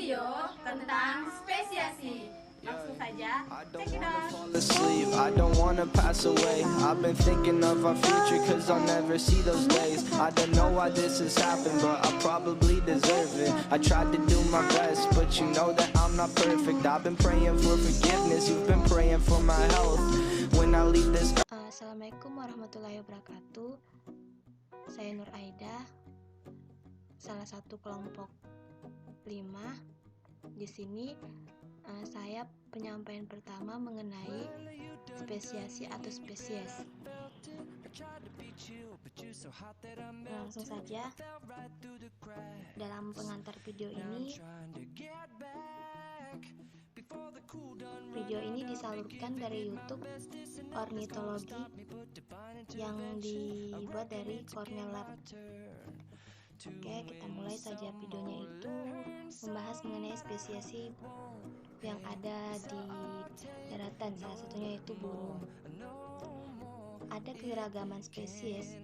video tentang spesiasi. Langsung saja, check it out. I don't wanna pass away. I've been thinking of our future, cause I'll never see those days. I don't know why this has happened, but I probably deserve it. I tried to do my best, but you know that I'm not perfect. I've been praying for forgiveness, you've been praying for my health. When I leave this. Assalamualaikum warahmatullahi wabarakatuh. Saya Nur Aida, salah satu kelompok 5. Di sini saya penyampaian pertama mengenai spesiasi atau spesies. Langsung saja, dalam pengantar video ini disalurkan dari YouTube Ornitologi yang dibuat dari Cornell Lab. Oke, kita mulai saja. Videonya itu membahas mengenai spesies yang ada di daratan, salah satunya itu burung. Ada keragaman spesies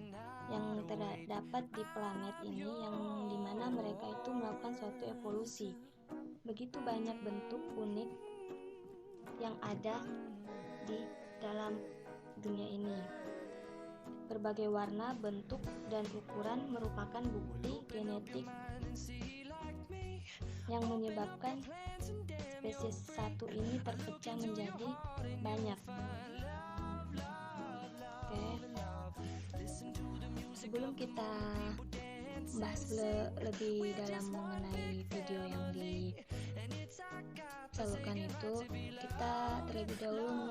yang terdapat di planet ini, yang dimana mereka itu melakukan suatu evolusi. Begitu banyak bentuk unik yang ada di dalam dunia ini. Berbagai warna, bentuk, dan ukuran merupakan bukti genetik yang menyebabkan spesies satu ini terpecah menjadi banyak. Oke. Sebelum kita membahas lebih dalam mengenai video yang disalurkan itu, kita terlebih dahulu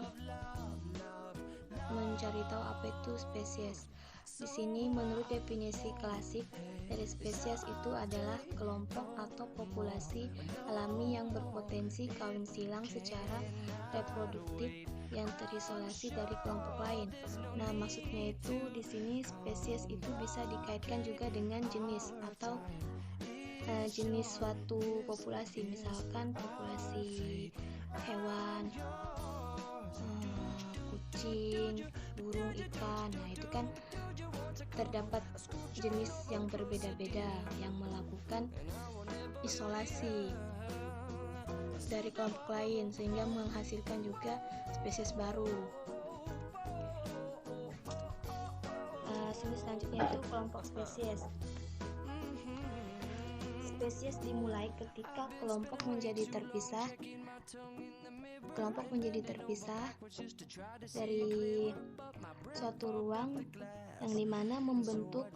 mencari tahu apa itu spesies. Di sini menurut definisi klasik dari spesies itu adalah kelompok atau populasi alami yang berpotensi kawin silang secara reproduktif yang terisolasi dari kelompok lain. Nah, maksudnya itu di sini spesies itu bisa dikaitkan juga dengan jenis atau jenis suatu populasi, misalkan populasi hewan, kucing, burung, ikan. Nah, itu kan terdapat jenis yang berbeda-beda yang melakukan isolasi dari kelompok lain sehingga menghasilkan juga spesies baru. Selanjutnya itu kelompok spesies. Spesies dimulai ketika kelompok menjadi terpisah dari suatu ruang yang dimana membentuk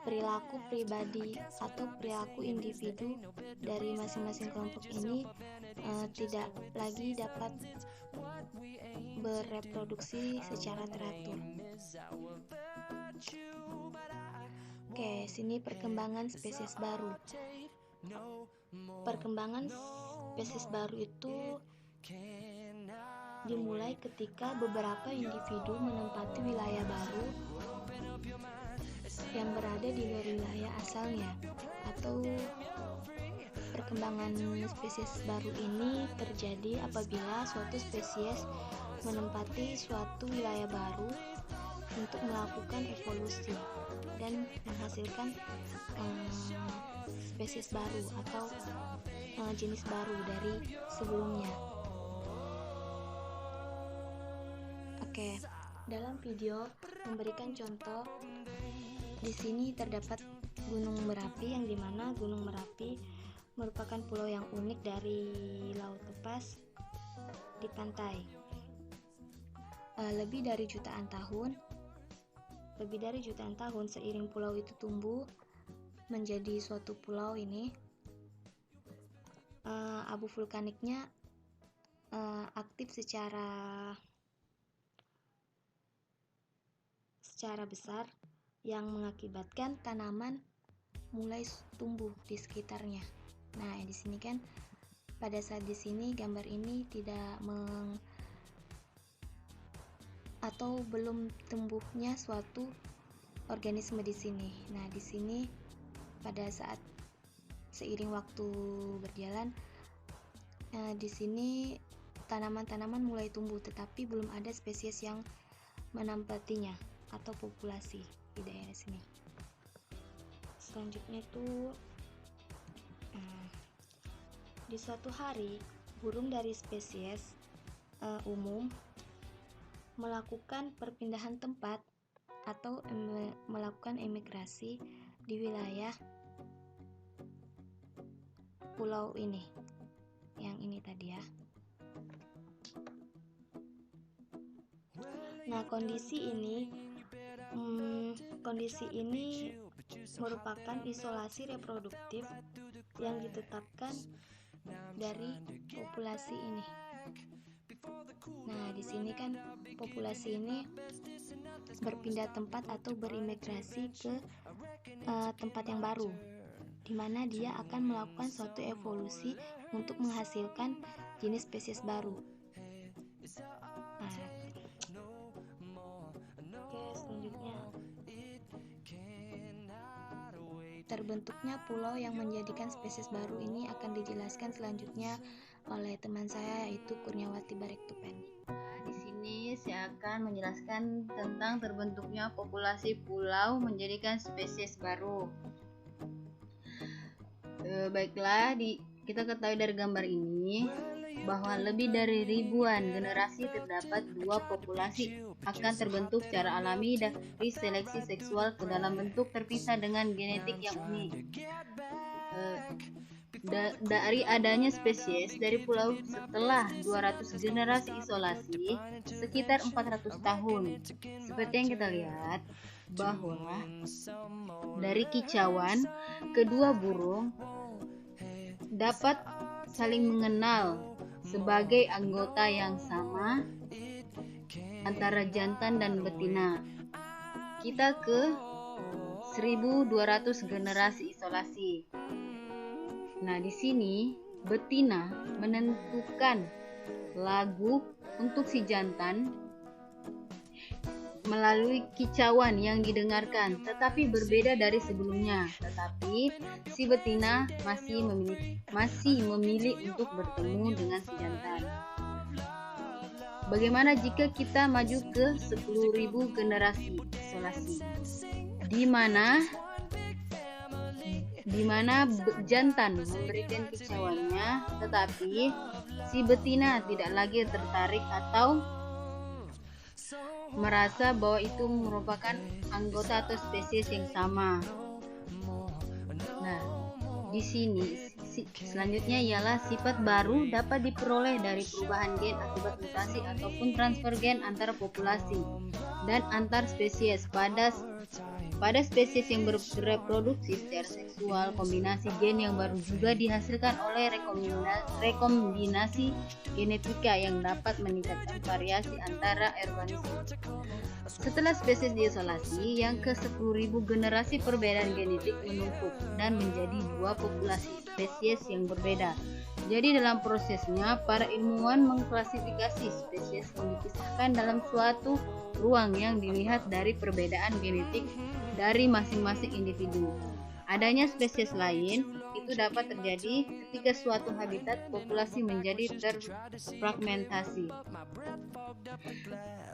perilaku pribadi atau perilaku individu dari masing-masing kelompok ini tidak lagi dapat bereproduksi secara teratur. Oke, sini perkembangan spesies baru. Perkembangan spesies baru itu dimulai ketika beberapa individu menempati wilayah baru yang berada di luar wilayah asalnya, atau perkembangan spesies baru ini terjadi apabila suatu spesies menempati suatu wilayah baru untuk melakukan evolusi dan menghasilkan spesies baru atau jenis baru dari sebelumnya. Oke, dalam video memberikan contoh. Di sini terdapat Gunung Merapi, yang dimana Gunung Merapi merupakan pulau yang unik dari laut lepas di pantai. Lebih dari jutaan tahun seiring pulau itu tumbuh menjadi suatu pulau ini, abu vulkaniknya aktif secara besar yang mengakibatkan tanaman mulai tumbuh di sekitarnya. Nah, di sini kan pada saat di sini gambar ini tidak atau belum tumbuhnya suatu organisme di sini. Nah, di sini pada saat seiring waktu berjalan, di sini tanaman-tanaman mulai tumbuh, tetapi belum ada spesies yang menempatinya atau populasi di daerah sini. Selanjutnya itu Di suatu hari, burung dari spesies umum melakukan perpindahan tempat atau melakukan emigrasi di wilayah pulau ini, yang ini tadi ya. Nah, kondisi ini merupakan isolasi reproduktif yang ditetapkan dari populasi ini. Nah, di sini kan populasi ini berpindah tempat atau berimigrasi ke tempat yang baru, di mana dia akan melakukan suatu evolusi untuk menghasilkan jenis spesies baru. Nah, oke, selanjutnya terbentuknya pulau yang menjadikan spesies baru ini akan dijelaskan selanjutnya oleh teman saya, yaitu Kurniawati Barektupen. Di sini saya akan menjelaskan tentang terbentuknya populasi pulau menjadikan spesies baru. Baiklah, kita ketahui dari gambar ini bahwa lebih dari ribuan generasi terdapat dua populasi akan terbentuk secara alami dari seleksi seksual ke dalam bentuk terpisah dengan genetik yang unik. Dari adanya spesies dari pulau setelah 200 generasi isolasi sekitar 400 tahun. Seperti yang kita lihat bahwa dari kicauan kedua burung dapat saling mengenal sebagai anggota yang sama antara jantan dan betina. Kita ke 1200 generasi isolasi. Nah, di sini betina menentukan lagu untuk si jantan melalui kicauan yang didengarkan, tetapi berbeda dari sebelumnya. Tetapi si betina masih memilih untuk bertemu dengan si jantan. Bagaimana jika kita maju ke 10.000 generasi isolasi, di mana jantan memberikan kicauannya, tetapi si betina tidak lagi tertarik atau merasa bahwa itu merupakan anggota atau spesies yang sama. Nah, di sini selanjutnya ialah sifat baru dapat diperoleh dari perubahan gen akibat mutasi ataupun transfer gen antara populasi dan antar spesies. Pada spesies yang bereproduksi secara seksual, kombinasi gen yang baru juga dihasilkan oleh rekombinasi genetika yang dapat meningkatkan variasi antara organisme. Setelah spesies diisolasi, yang ke 10.000 generasi perbedaan genetik menumpuk dan menjadi dua populasi spesies yang berbeda. Jadi dalam prosesnya, para ilmuwan mengklasifikasi spesies yang dipisahkan dalam suatu ruang yang dilihat dari perbedaan genetik dari masing-masing individu. Adanya spesies lain itu dapat terjadi ketika suatu habitat populasi menjadi terfragmentasi.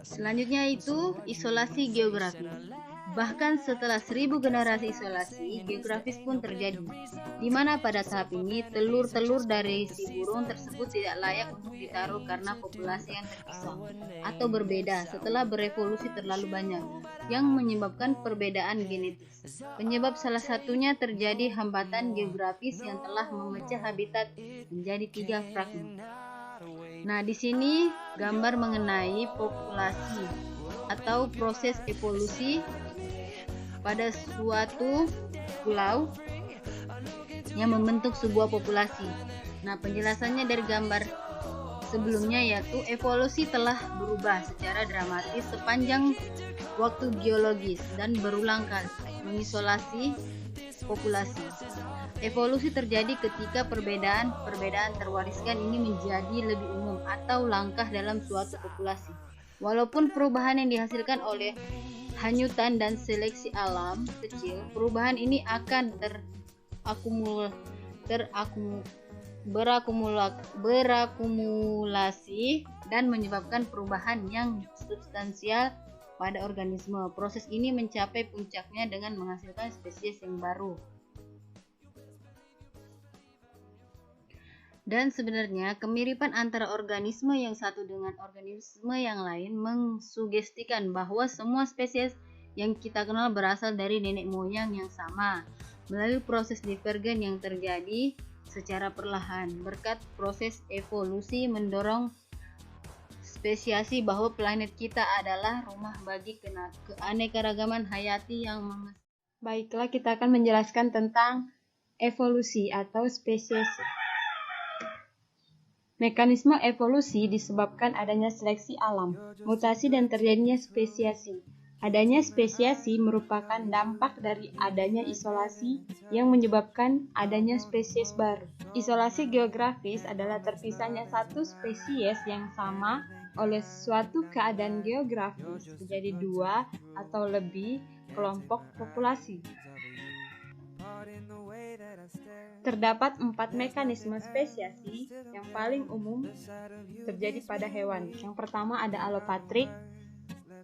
Selanjutnya itu isolasi geografi. Bahkan setelah 1000 generasi isolasi, geografis pun terjadi, di mana pada tahap ini telur-telur dari si burung tersebut tidak layak untuk ditaruh karena populasi yang terpisah atau berbeda setelah berevolusi terlalu banyak, yang menyebabkan perbedaan genetis. Penyebab salah satunya terjadi hambatan geografis yang telah memecah habitat menjadi 3 fragmen. Nah, di sini gambar mengenai populasi atau proses evolusi pada suatu pulau yang membentuk sebuah populasi. Nah, penjelasannya dari gambar sebelumnya yaitu evolusi telah berubah secara dramatis sepanjang waktu geologis dan berulang kali mengisolasi populasi. Evolusi terjadi ketika perbedaan terwariskan ini menjadi lebih umum atau langkah dalam suatu populasi. Walaupun perubahan yang dihasilkan oleh hanyutan dan seleksi alam kecil, perubahan ini akan berakumulasi dan menyebabkan perubahan yang substansial pada organisme. Proses ini mencapai puncaknya dengan menghasilkan spesies yang baru. Dan sebenarnya kemiripan antara organisme yang satu dengan organisme yang lain mengsugestikan bahwa semua spesies yang kita kenal berasal dari nenek moyang yang sama melalui proses divergen yang terjadi secara perlahan. Berkat proses evolusi mendorong spesiasi bahwa planet kita adalah rumah bagi keanekaragaman hayati yang Baiklah, kita akan menjelaskan tentang evolusi atau spesiasi. Mekanisme evolusi disebabkan adanya seleksi alam, mutasi dan terjadinya spesiasi. Adanya spesiasi merupakan dampak dari adanya isolasi yang menyebabkan adanya spesies baru. Isolasi geografis adalah terpisahnya satu spesies yang sama oleh suatu keadaan geografis menjadi dua atau lebih kelompok populasi. Terdapat 4 mekanisme spesiasi yang paling umum terjadi pada hewan. Yang pertama ada alopatrik,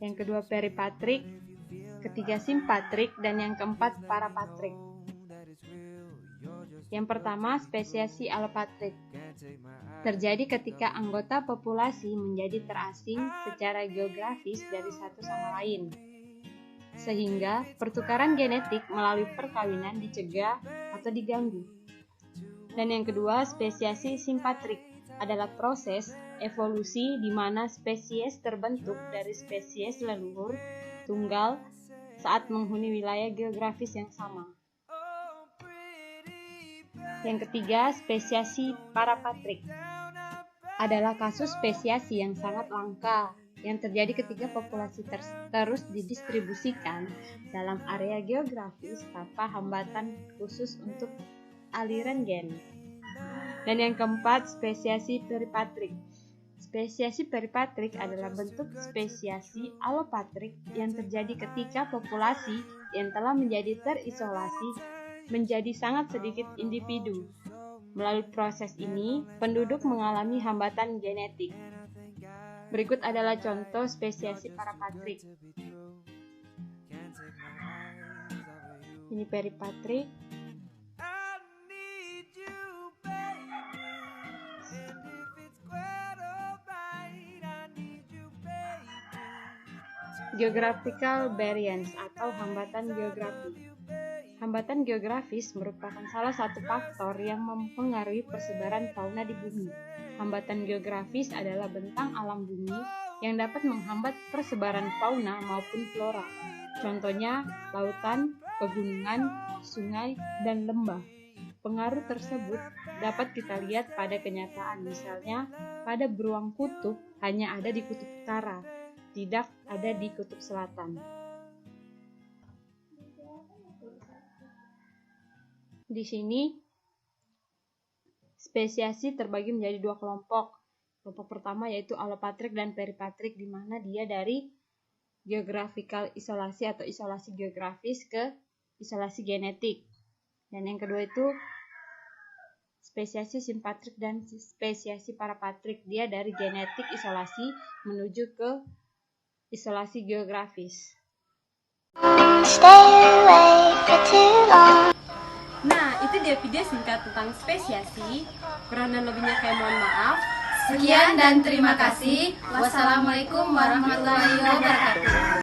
yang kedua peripatrik, ketiga simpatrik, dan yang keempat parapatrik. Yang pertama, spesiasi alopatrik terjadi ketika anggota populasi menjadi terasing secara geografis dari satu sama lain, sehingga pertukaran genetik melalui perkawinan dicegah atau diganggu. Dan yang kedua, spesiasi simpatrik adalah proses evolusi di mana spesies terbentuk dari spesies leluhur tunggal saat menghuni wilayah geografis yang sama. Yang ketiga, spesiasi parapatrik adalah kasus spesiasi yang sangat langka yang terjadi ketika populasi terus didistribusikan dalam area geografis tanpa hambatan khusus untuk aliran gen. Dan yang keempat, spesiasi peripatrik. Spesiasi peripatrik adalah bentuk spesiasi alopatrik yang terjadi ketika populasi yang telah menjadi terisolasi menjadi sangat sedikit individu. Melalui proses ini, penduduk mengalami hambatan genetik. Berikut adalah contoh spesiasi parapatrik. Ini peripatrik. Geographical variance atau hambatan geografi. Hambatan geografis merupakan salah satu faktor yang mempengaruhi persebaran fauna di bumi. Hambatan geografis adalah bentang alam bumi yang dapat menghambat persebaran fauna maupun flora. Contohnya, lautan, pegunungan, sungai, dan lembah. Pengaruh tersebut dapat kita lihat pada kenyataan, misalnya pada beruang kutub hanya ada di kutub utara, tidak ada di kutub selatan. Di sini spesiasi terbagi menjadi 2 kelompok. Kelompok pertama yaitu alopatrik dan peripatrik, di mana dia dari geographical isolasi atau isolasi geografis ke isolasi genetik. Dan yang kedua itu spesiasi simpatrik dan spesiasi parapatrik, dia dari genetik isolasi menuju ke isolasi geografis. Nah, itu dia video singkat tentang spesiasi. Kurang dan lebihnya saya mohon maaf. Sekian dan terima kasih. Wassalamualaikum warahmatullahi wabarakatuh.